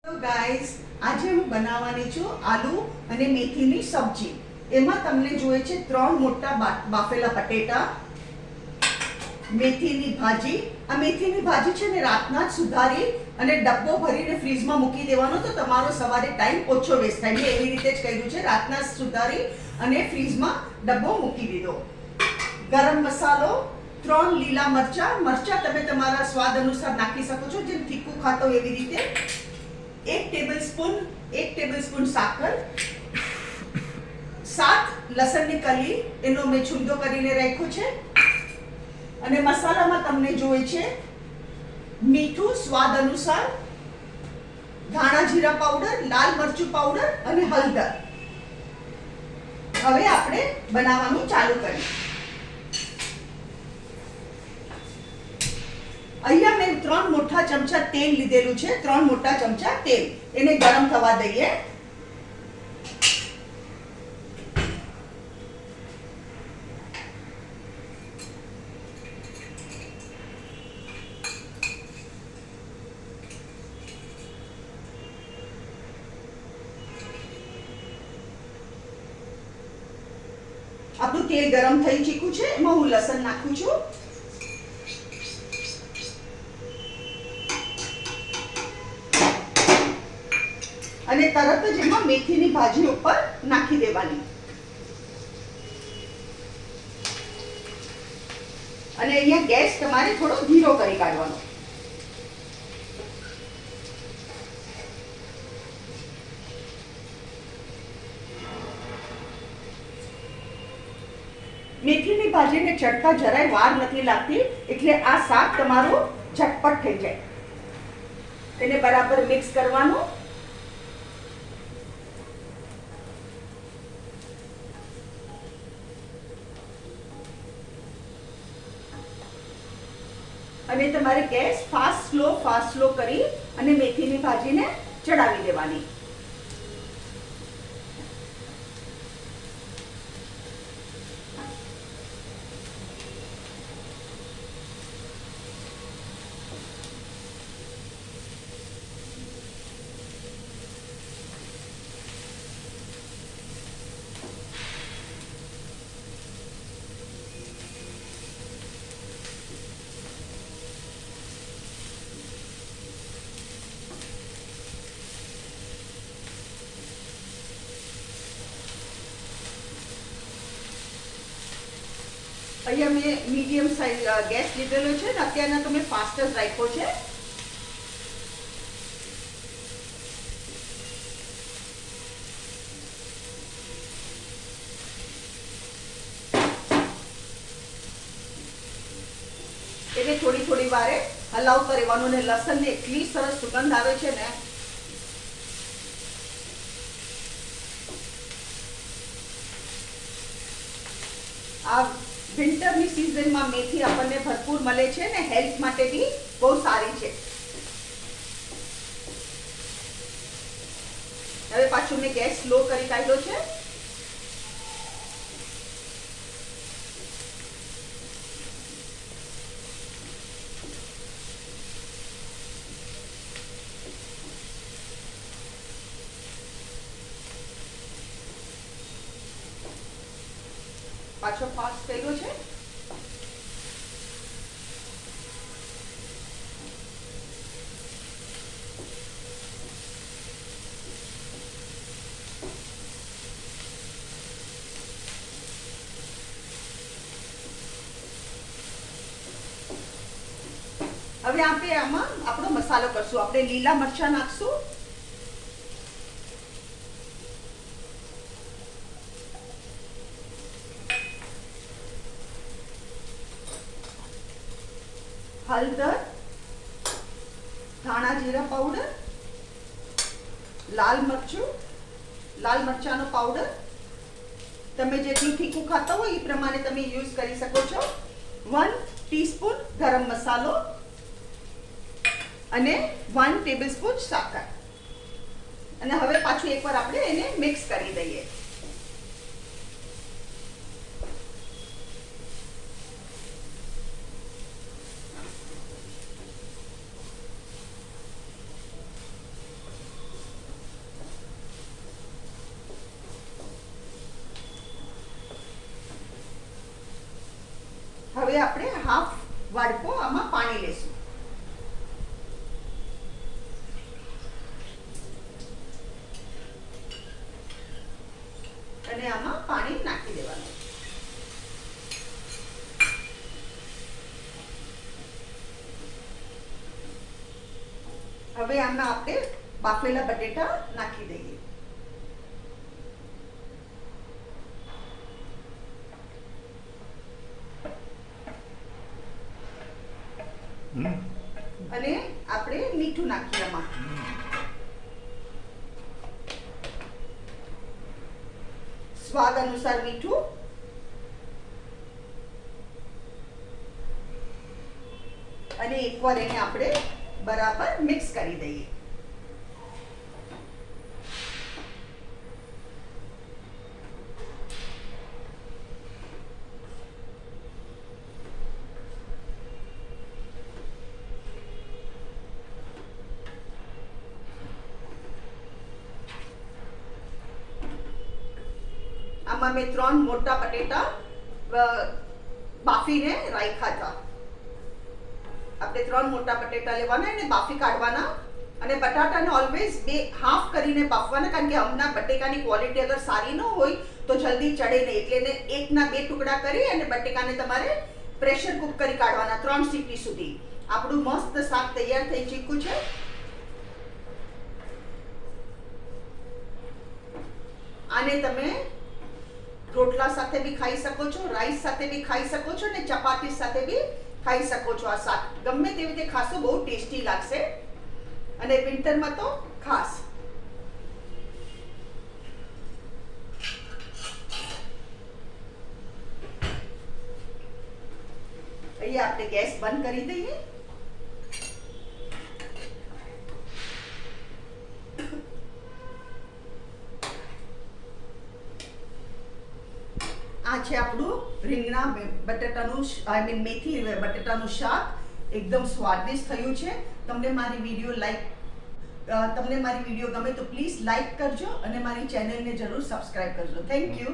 તો ગાઈસ, આજે હું બનાવવાની છું આલુ અને મેથીની સબ્જી. એમાં તમને જોઈએ છે 3 મોટા બાફેલા બટેટા, મેથીની ભાજી. આ મેથીની ભાજી છે ને રાતના જ સુધારી અને ડબ્બો ભરીને ફ્રીજમાં મૂકી દેવાનો, તો તમારો સવારે ટાઈમ ઓછો વેસ્ટ થાય. મેં એવી રીતે જ કર્યું છે, રાતના સુધારી અને ફ્રીજમાં ડબ્બો મૂકી દીધો. ગરમ મસાલો, 3 લીલા મરચા તમે તમારા સ્વાદ અનુસાર નાખી શકો છો, જેમ તીખું ખાતો એવી રીતે. 1 ટેબલસ્પૂન સાકર, 7 લસણની કલી, એનો મેં છૂંદો કરીને રાખ્યો છે. અને મસાલામાં તમને જોઈએ છે મીઠું સ્વાદ અનુસાર, ધાણા જીરા પાવડર, લાલ મરચું પાવડર અને હળદર. હવે આપણે બનાવવાનું ચાલુ કરીએ. અહીંયા મેં 3 મોટા ચમચા તેલ લીધેલું છે. 3 મોટા ચમચા તેલ, એને ગરમ થવા દઈએ. આપણું તેલ ગરમ થઈ ચૂક્યું છે. એમાં હું લસણ નાખું છું. અને તરત જ એમાં મેથીની ભાજી ઉપર નાખી દેવાની. અને અહીંયા ગેસ તમારે થોડો ધીરો કરી કાઢવાનો. મેથીની ભાજીને ચડતા જરાય વાર નથી લાગતી, એટલે આ શાક તમારું ઝટપટ થઈ જાય. તેને બરાબર મિક્સ કરવાનું. અને તમારે ગેસ ફાસ્ટ સ્લો કરી અને મેથીની ભાજીને ચડાવી દેવાની. અહીંયા મેં મીડિયમ સાઈઝ ગેસ લીધેલો છે ને, અત્યારના તો મેં ફાસ્ટ જ રાખ્યો છે. એને થોડી વારે હલાવતો રહેવાનું. ને લસણની એટલી સરસ સુગંધ આવે છે ને. આ વિન્ટરની સિઝનમાં મેથી આપણને ભરપૂર મળે છે ને, હેલ્થ માટે બી બહુ સારી છે. હવે પાછું મેં ગેસ સ્લો કરી કાઢ્યો છે. પાછો ફાસ્ટ કર્યો છે. હવે આપણે આમાં આપણો મસાલો કરશું. આપણે લીલા મરચા નાખશું, હળદર, ધાણા જીરા પાવડર, લાલ મરચાનો પાવડર. તમે જેટલું તીખું ખાતા હોય એ પ્રમાણે તમે યુઝ કરી શકો છો. 1 ટીસ્પૂન ગરમ મસાલો અને 1 ટેબલસ્પૂન સાકર. અને હવે પાછું એકવાર આપણે એને મિક્સ કરી દઈએ. હવે આપણે હાફ વાડકો આમાં પાણી લેશું અને આમાં પાણી નાખી દેવાનું. હવે આમાં આપણે બાફેલા બટેટા નાખી દઈએ. અને આપણે મીઠું નાખીએ આમાં. સ્વાદ અનુસાર મીઠું. અને એકવાર એને આપણે બરાબર મિક્સ કરી દઈએ. આમાં મેં 3 મોટા બટેટા બાફીને રાખ્યા હતા. આપણે 3 મોટા બટેટા લેવાના અને બાફી કાઢવાના અને બટાટાને ઓલવેઝ હાફ કરીને બાફવાના, કારણ કે હમણાં બટેકાની ક્વોલિટી અગર સારી ન હોય તો જલ્દી ચડે નહીં. એટલે એને 1ના 2 ટુકડા કરી અને બટેકાને તમારે પ્રેશર કુક કરી કાઢવાના 3 સીટી સુધી. આપણું મસ્ત શાક તૈયાર થઈ ચૂક્યું છે. આને તમે રોટલા સાથે બી ખાઈ શકો છો, રાઈસ સાથે બી ખાઈ શકો છો અને ચપાતી સાથે બી ખાઈ શકો છો. આ શાક ગમે તેવી રીતે ખાશો બહુ ટેસ્ટી લાગશે અને વિન્ટરમાં તો ખાસ. અહીંયા આપણે ગેસ બંધ કરી દઈએ. આ છે આપણું રીંગણા બટાટાનું મેથી બટાટાનું શાક. એકદમ સ્વાદિષ્ટ થયું છે. તમને મારી વિડીયો ગમે તો પ્લીઝ લાઈક કરજો અને મારી ચેનલને જરૂર સબસ્ક્રાઇબ કરજો. Thank you.